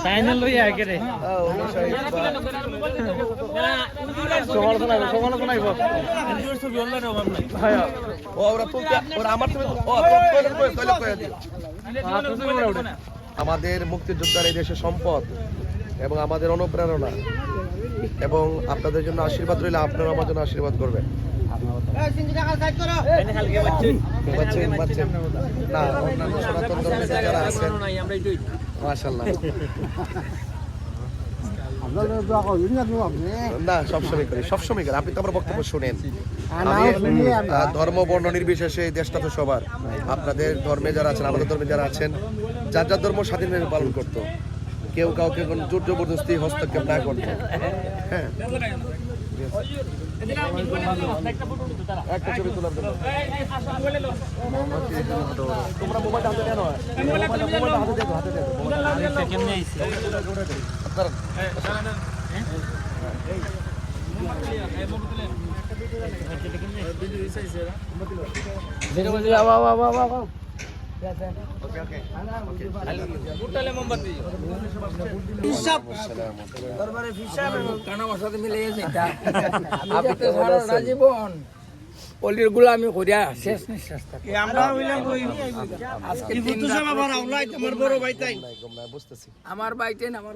Final লইয়া আগে রে সমালোচনা আইব আমাদের মুক্তিযোদ্ধার এই দেশের সম্পদ এবং আমাদের অনুপ্রেরণা এবং আপনাদের জন্য আশীর্বাদ রইলে আপনারা আমার জন্য আশীর্বাদ করবেন। না অন্যান্য সনাতন ধর্মের যারা আছেন মাশাআল্লাহ না সবসময় করি আপনি তো আমার বক্তব্য শুনেন। ধর্ম বর্ণ নির্বিশেষে এই দেশটা তো সবার, আপনাদের ধর্মে যারা আছেন আমাদের ধর্মে যারা আছেন যার যার ধর্ম স্বাধীনভাবে পালন করতো, কেউ কাউকে কোনো জোর জবরদস্তি হস্তক্ষেপ না করতো। হ্যাঁ একটা ছবি তোলার জন্য তোমরা মোবাইলটা হাতে নেন, মোবাইলটা হাতে দেখো, হাতে দেখো আপনারা পলির গুলামি করিয়া শেষ নিঃশ্বাস থাকে। আমার বাইতে আমার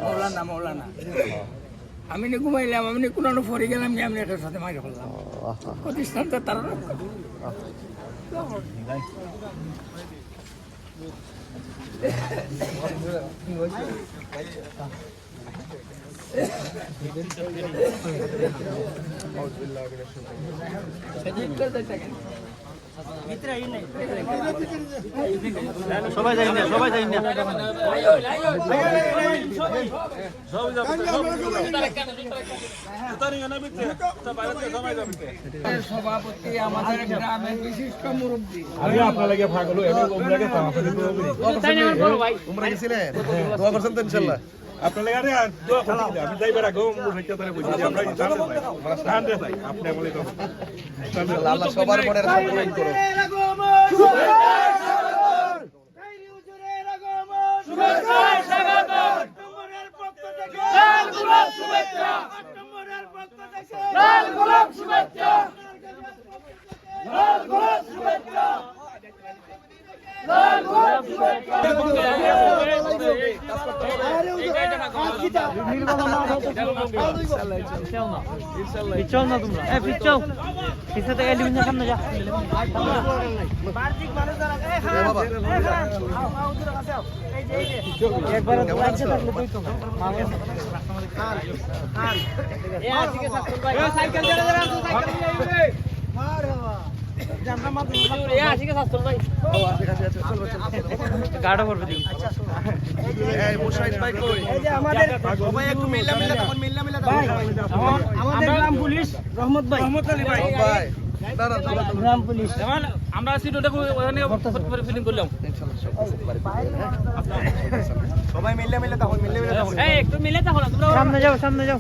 মৌলানা মৌলানা আমি নি ঘুমাইলাম, আমি কোনো ফরে গেলাম, আমি এটার সাথে মারি ফেললাম প্রতিষ্ঠানটা তারা সবাই যাই না, সবাই যাই না, সভাপতি আমাদের গ্রামের বিশিষ্ট মুরব্বী আমি আপনার লাগে পাগল হই, আমি উমরাকে উমরা গেছিলেন দোয়া করছেন তো ইনশাআল্লাহ আপনার লাগে আরে দোয়া করতে আমি যাইবার আগে মুরব্বিটা তারে বুঝি আমরা জানতে চাই আপনি বলে তো আল্লাহ সবার মনের আশা পূরণ করুন। পিছল না তোমরা, পিছল পিছে থেকে এলিমিনের সামনে যা একবার গাড়া করবে দেখি আমাদের গ্রাম পুলিশ রহমত ভাই, রহমত আলী ভাই, গ্রাম পুলিশ আমরা সিট ওটা ফিলিং করলাম সবাই মিলে তখন একটু মিলে তখন সামনে যাও, সামনে যাও।